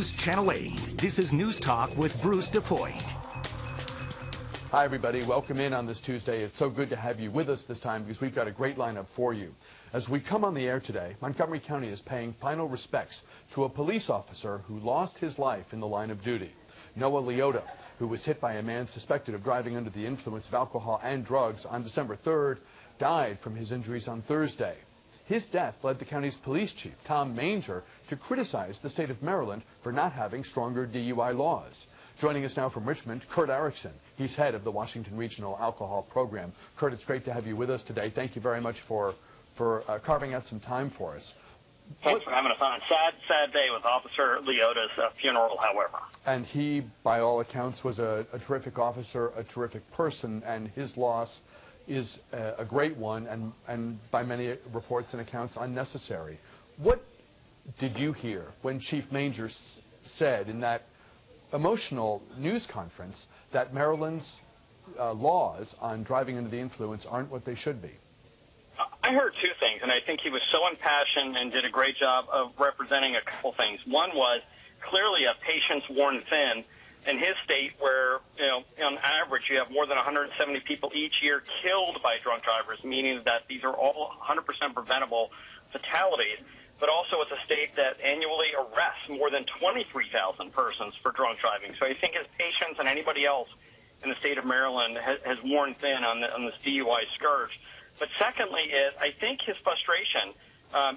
News Channel 8. This is News Talk with Bruce DePoint. Hi, everybody. Welcome in on this Tuesday. It's so good to have you with us this time because we've got a great lineup for you. As we come on the air today, Montgomery County is paying final respects to a police officer who lost his life in the line of duty. Noah Leota, who was hit by a man suspected of driving under the influence of alcohol and drugs on December 3rd, died from his injuries on Thursday. His death led the county's police chief, Tom Manger, to criticize the state of Maryland for not having stronger DUI laws. Joining us now from Richmond, Kurt Erickson. He's head of the Washington Regional Alcohol Program. Kurt, it's great to have you with us today. Thank you very much for carving out some time for us. Thanks for having us on. Sad day with Officer Leota's funeral, however. And he, by all accounts, was a terrific officer, a terrific person, and his loss is a great one and by many reports and accounts unnecessary. What did you hear when Chief Manger said in that emotional news conference that Maryland's laws on driving under the influence aren't what they should be? I heard two things, and I think he was so impassioned and did a great job of representing a couple things. One was clearly a patience worn thin in his state where, on average, you have more than 170 people each year killed by drunk drivers, meaning that these are all 100% preventable fatalities. But also it's a state that annually arrests more than 23,000 persons for drunk driving. So I think his patience and anybody else in the state of Maryland has worn thin on this DUI scourge. But secondly is I think his frustration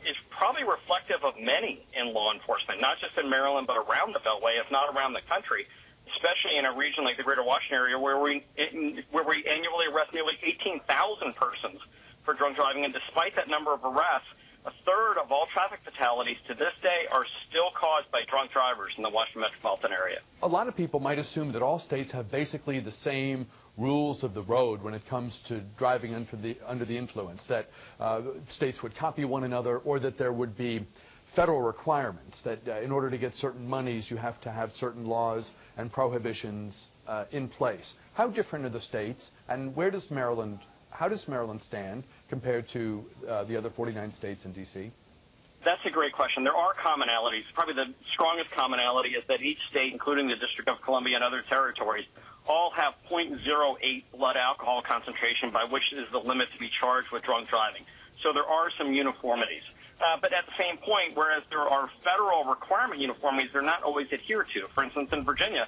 is probably reflective of many in law enforcement, not just in Maryland but around the Beltway, if not around the country, especially in a region like the Greater Washington area where we annually arrest nearly 18,000 persons for drunk driving. And despite that number of arrests, a third of all traffic fatalities to this day are still caused by drunk drivers in the Washington metropolitan area. A lot of people might assume that all states have basically the same rules of the road when it comes to driving under the influence, that states would copy one another, or that there would be federal requirements that in order to get certain monies you have to have certain laws and prohibitions in place. How different are the states, and how does Maryland stand compared to the other 49 states in D.C.? That's a great question. There are commonalities. Probably the strongest commonality is that each state, including the District of Columbia and other territories, all have 0.08 blood alcohol concentration, by which is the limit to be charged with drunk driving. So there are some uniformities. But at the same point, whereas there are federal requirement uniformities, they're not always adhered to. For instance, in Virginia,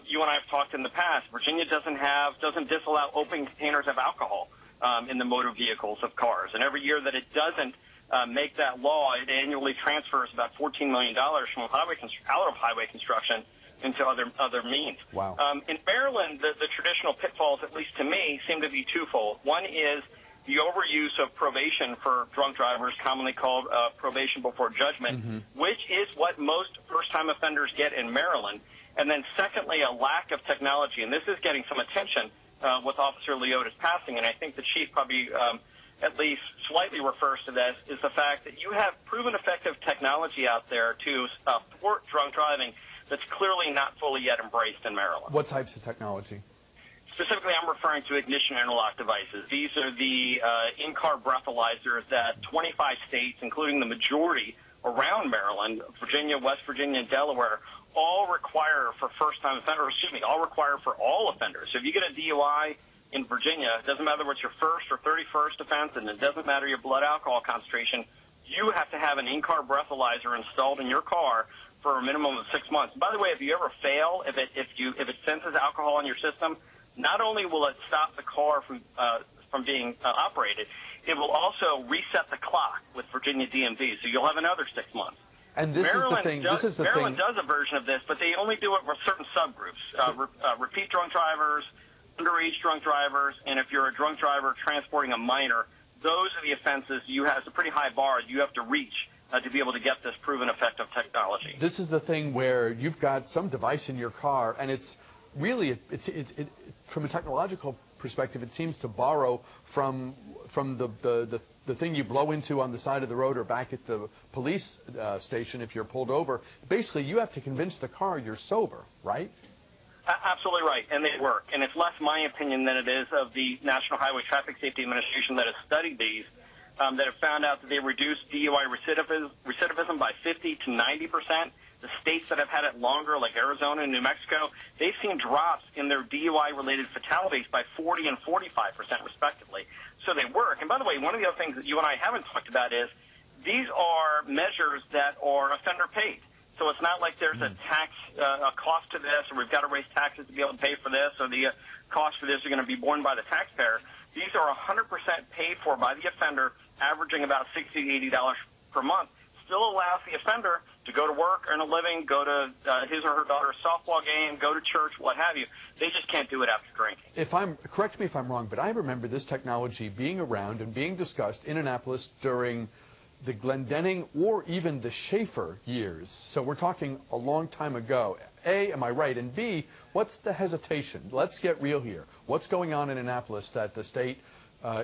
you and I have talked in the past, Virginia doesn't disallow open containers of alcohol in the motor vehicles of cars. And every year that it doesn't make that law, it annually transfers about $14 million from out of highway construction into other means. Wow. In Maryland, the traditional pitfalls, at least to me, seem to be twofold. One is the overuse of probation for drunk drivers, commonly called probation before judgment, which is what most first-time offenders get in Maryland. And then secondly, a lack of technology. And this is getting some attention with Officer Leota's passing, and I think the chief probably at least slightly refers to this, is the fact that you have proven effective technology out there to thwart drunk driving that's clearly not fully yet embraced in Maryland. What types of technology? Specifically, I'm referring to ignition interlock devices. These are the in-car breathalyzers that 25 states, including the majority around Maryland, Virginia, West Virginia, and Delaware, all require for first-time offenders, all require for all offenders. So if you get a DUI in Virginia, it doesn't matter what's your first or 31st offense, and it doesn't matter your blood alcohol concentration, you have to have an in-car breathalyzer installed in your car for a minimum of 6 months. By the way, if you ever fail, if it senses alcohol in your system, not only will it stop the car from being operated, it will also reset the clock with Virginia DMV, so you'll have another 6 months. And Maryland does a version of this, but they only do it for certain subgroups, repeat drunk drivers, underage drunk drivers, and if you're a drunk driver transporting a minor, those are the offenses it's a pretty high bar you have to reach to be able to get this proven effective technology. This is the thing where you've got some device in your car, and it's really, from a technological perspective, it seems to borrow from the thing you blow into on the side of the road or back at the police station if you're pulled over. Basically, you have to convince the car you're sober, right? Absolutely right, and they work. And it's less my opinion than it is of the National Highway Traffic Safety Administration that has studied these, that have found out that they reduce DUI recidivism by 50 to 90%. The states that have had it longer, like Arizona and New Mexico, they've seen drops in their DUI-related fatalities by 40 and 45%, respectively. So they work. And by the way, one of the other things that you and I haven't talked about is these are measures that are offender paid. So it's not like there's a tax, a cost to this, or we've got to raise taxes to be able to pay for this, or the cost for this are going to be borne by the taxpayer. These are 100% paid for by the offender, averaging about $60 to $80 per month. Still allows the offender to go to work, earn a living, go to his or her daughter's softball game, go to church, what have you. They just can't do it after drinking. Correct me if I'm wrong, but I remember this technology being around and being discussed in Annapolis during the Glendenning or even the Schaefer years. So we're talking a long time ago. A, am I right? And B, what's the hesitation? Let's get real here. What's going on in Annapolis that the state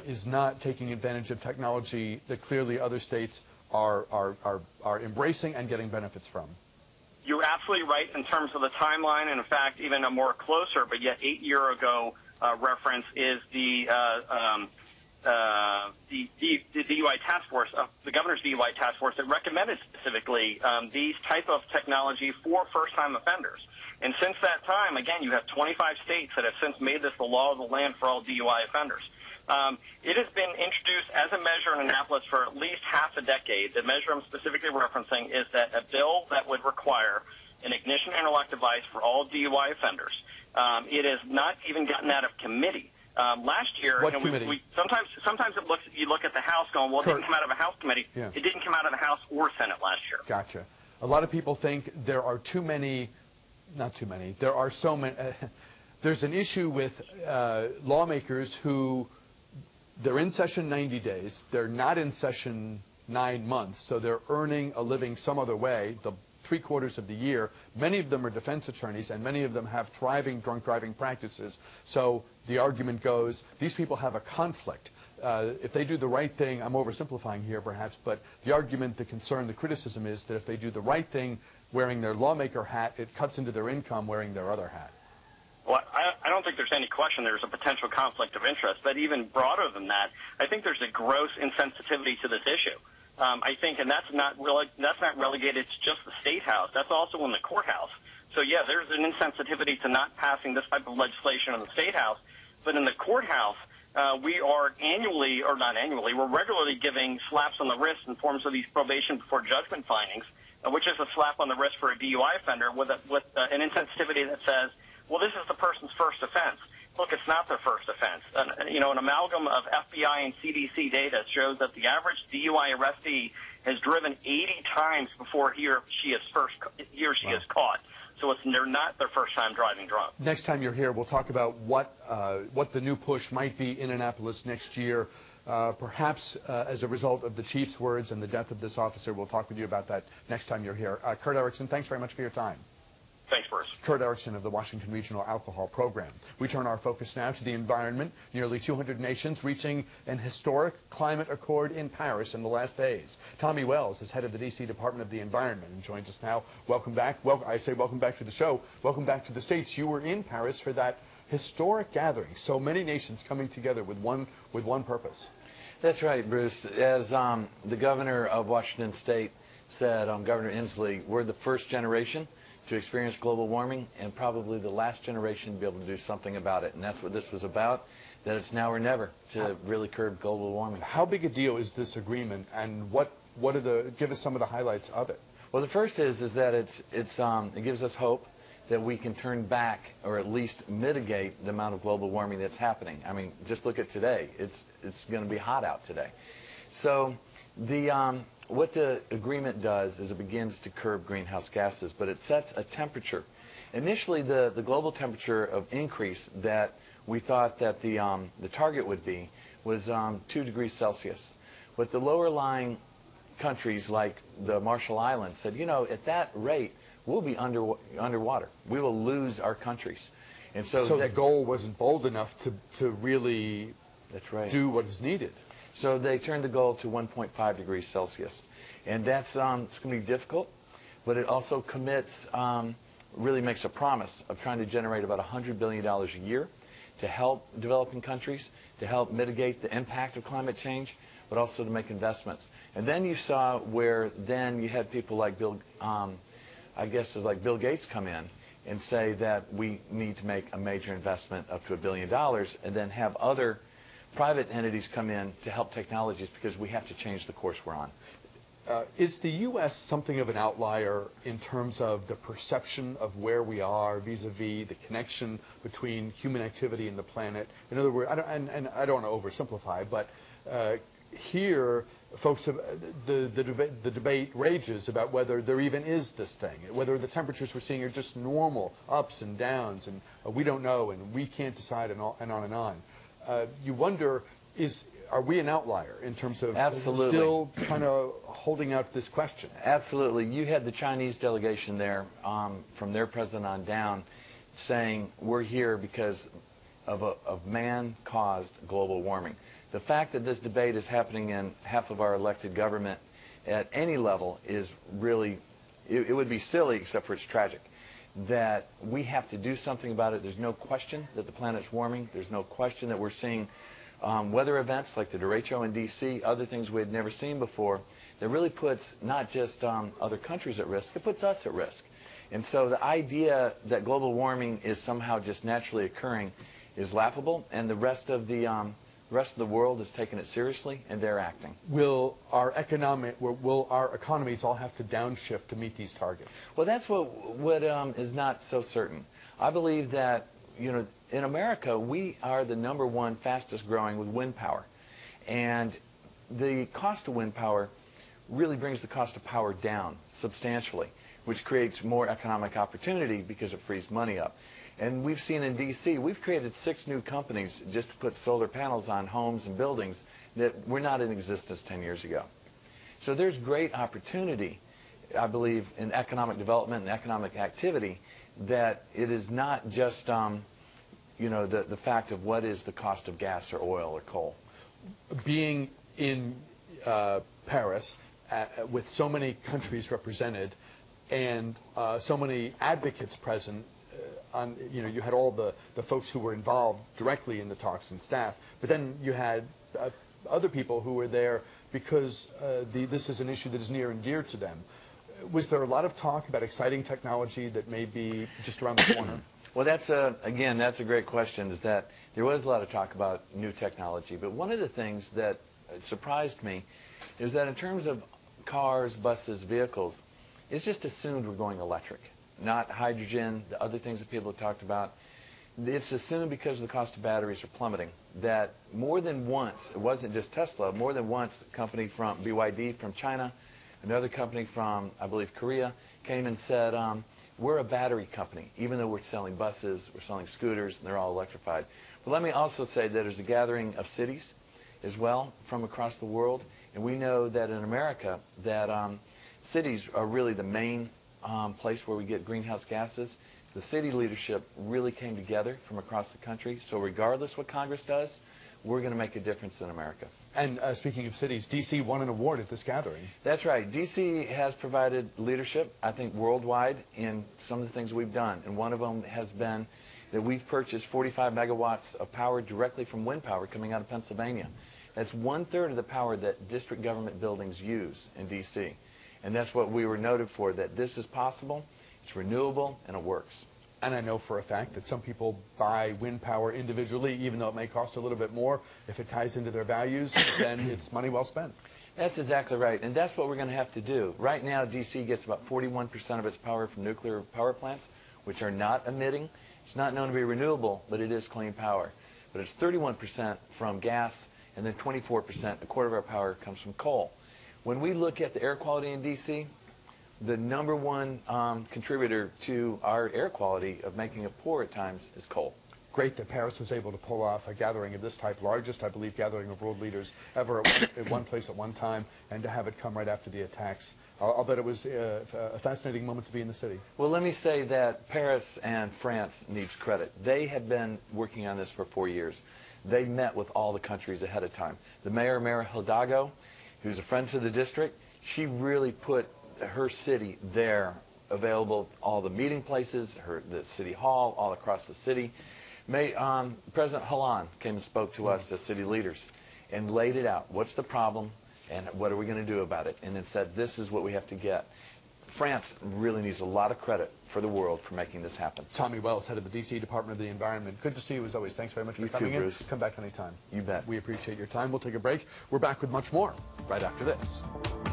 is not taking advantage of technology that clearly other states are embracing and getting benefits from? You're absolutely right in terms of the timeline, and in fact, even a more closer, but yet 8 year ago reference is the DUI task force, the governor's DUI task force, that recommended specifically these type of technology for first-time offenders. And since that time, again, you have 25 states that have since made this the law of the land for all DUI offenders. It has been introduced as a measure in Annapolis for at least half a decade. The measure I'm specifically referencing is that a bill that would require an ignition interlock device for all DUI offenders. It has not even gotten out of committee. Last year, what committee? Sometimes you look at the House going, well, it didn't come out of a House committee. Yeah. It didn't come out of the House or Senate last year. Gotcha. A lot of people think there are too many, not too many, there are so many, there's an issue with lawmakers who, they're in session 90 days, they're not in session 9 months, so they're earning a living some other way, the 3/4 of the year. Many of them are defense attorneys, and many of them have thriving drunk driving practices. So the argument goes, these people have a conflict. If they do the right thing, I'm oversimplifying here perhaps, but the argument, the concern, the criticism is that if they do the right thing wearing their lawmaker hat, it cuts into their income wearing their other hat. Well, I don't think there's any question there's a potential conflict of interest, but even broader than that, I think there's a gross insensitivity to this issue. I think, and that's not relegated to just the State House. That's also in the courthouse. So, yeah, there's an insensitivity to not passing this type of legislation in the State House. But in the courthouse, we are annually, or not annually, we're regularly giving slaps on the wrist in forms of these probation before judgment findings, which is a slap on the wrist for a DUI offender with an insensitivity that says, well, this is the person's first offense. Look, it's not their first offense. An amalgam of FBI and CDC data shows that the average DUI arrestee has driven 80 times before he or she is caught. So they're not their first time driving drunk. Next time you're here, we'll talk about what the new push might be in Annapolis next year. Perhaps as a result of the chief's words and the death of this officer. We'll talk with you about that next time you're here. Kurt Erickson, thanks very much for your time. Thanks, Bruce. Kurt Erickson of the Washington Regional Alcohol Program. We turn our focus now to the environment. Nearly 200 nations reaching an historic climate accord in Paris in the last days. Tommy Wells is head of the D.C. Department of the Environment and joins us now. Welcome back. Well, I say welcome back to the show. Welcome back to the States. You were in Paris for that historic gathering. So many nations coming together with one purpose. That's right, Bruce. As the governor of Washington State said, Governor Inslee, we're the first generation to experience global warming and probably the last generation to be able to do something about it. And that's what this was about, that it's now or never to really curb global warming. How big a deal is this agreement, and give us some of the highlights of it? Well, the first is that it gives us hope that we can turn back or at least mitigate the amount of global warming that's happening. I mean, just look at today. It's going to be hot out today. So what the agreement does is it begins to curb greenhouse gases, but it sets a temperature. Initially, the global temperature of increase that we thought that the target would be was 2 degrees Celsius. But the lower-lying countries like the Marshall Islands said, at that rate, we'll be underwater. We will lose our countries. And so the goal wasn't bold enough to really do what is needed. So they turned the goal to 1.5 degrees Celsius. And that's it's going to be difficult, but it also really makes a promise of trying to generate about $100 billion a year to help developing countries, to help mitigate the impact of climate change, but also to make investments. And then you saw where then you had people like I guess, is like Bill Gates come in and say that we need to make a major investment up to $1 billion, and then have other private entities come in to help technologies because we have to change the course we're on. Is the U.S. something of an outlier in terms of the perception of where we are vis-a-vis the connection between human activity and the planet? In other words, I don't want to oversimplify, but here, folks have, the debate rages about whether there even is this thing, whether the temperatures we're seeing are just normal ups and downs, and we don't know, and we can't decide, and on and on. You wonder, are we an outlier in terms of still kind of holding out this question? Absolutely. You had the Chinese delegation there from their president on down saying we're here because of man-caused global warming. The fact that this debate is happening in half of our elected government at any level is really, it would be silly, except for it's tragic, that we have to do something about it. There's no question that the planet's warming. There's no question that we're seeing weather events like the derecho in D.C., other things we had never seen before, that really puts not just other countries at risk, it puts us at risk. And so the idea that global warming is somehow just naturally occurring is laughable, and the rest of the world is taking it seriously, and they're acting. Will our economies all have to downshift to meet these targets? Well, that's what is not so certain. I believe that, in America, we are the #1 fastest growing with wind power. And the cost of wind power really brings the cost of power down substantially, which creates more economic opportunity because it frees money up. And we've seen in D.C., we've created 6 new companies just to put solar panels on homes and buildings that were not in existence 10 years ago. So there's great opportunity, I believe, in economic development and economic activity, that it is not just the fact of what is the cost of gas or oil or coal. Being in Paris with so many countries represented and so many advocates present, you had all the folks who were involved directly in the talks and staff, but then you had other people who were there because this is an issue that is near and dear to them. Was there a lot of talk about exciting technology that may be just around the corner? Well, that's a great question, is that there was a lot of talk about new technology. But one of the things that surprised me is that in terms of cars, buses, vehicles, it's just assumed we're going electric, not hydrogen, the other things that people have talked about. It's assumed because the cost of batteries are plummeting that more than once, it wasn't just Tesla, more than once a company from BYD from China, another company from, I believe, Korea, came and said, we're a battery company, even though we're selling buses, we're selling scooters, and they're all electrified. But let me also say that there's a gathering of cities as well from across the world, and we know that in America that cities are really the main place where we get greenhouse gases. The city leadership really came together from across the country, so regardless what Congress does, we're going to make a difference in America. And speaking of cities, D.C. won an award at this gathering. That's right. D.C. has provided leadership, I think, worldwide in some of the things we've done. And one of them has been that we've purchased 45 megawatts of power directly from wind power coming out of Pennsylvania. That's 1/3 of the power that district government buildings use in D.C. And that's what we were noted for, that this is possible, it's renewable, and it works. And I know for a fact that some people buy wind power individually, even though it may cost a little bit more. If it ties into their values, then it's money well spent. That's exactly right. And that's what we're going to have to do. Right now, D.C. gets about 41% of its power from nuclear power plants, which are not emitting. It's not known to be renewable, but it is clean power. But it's 31% from gas, and then 24%, a quarter of our power, comes from coal. When we look at the air quality in D.C., the #1 contributor to our air quality of making it poor at times is coal. Great that Paris was able to pull off a gathering of this type, largest, I believe, gathering of world leaders ever at one place at one time, and to have it come right after the attacks. I'll bet it was a fascinating moment to be in the city. Well, let me say that Paris and France needs credit. They had been working on this for 4 years. They met with all the countries ahead of time. The mayor, Mayor Hidalgo, who's a friend to the district, she really put her city there, available, all the meeting places, the city hall, all across the city. President Hollande came and spoke to us as city leaders and laid it out. What's the problem and what are we going to do about it? And then said, this is what we have to get. France really needs a lot of credit for the world for making this happen. Tommy Wells, head of the D.C. Department of the Environment. Good to see you as always. Thanks very much for coming in. Bruce. Come back anytime. You bet. We appreciate your time. We'll take a break. We're back with much more right after this.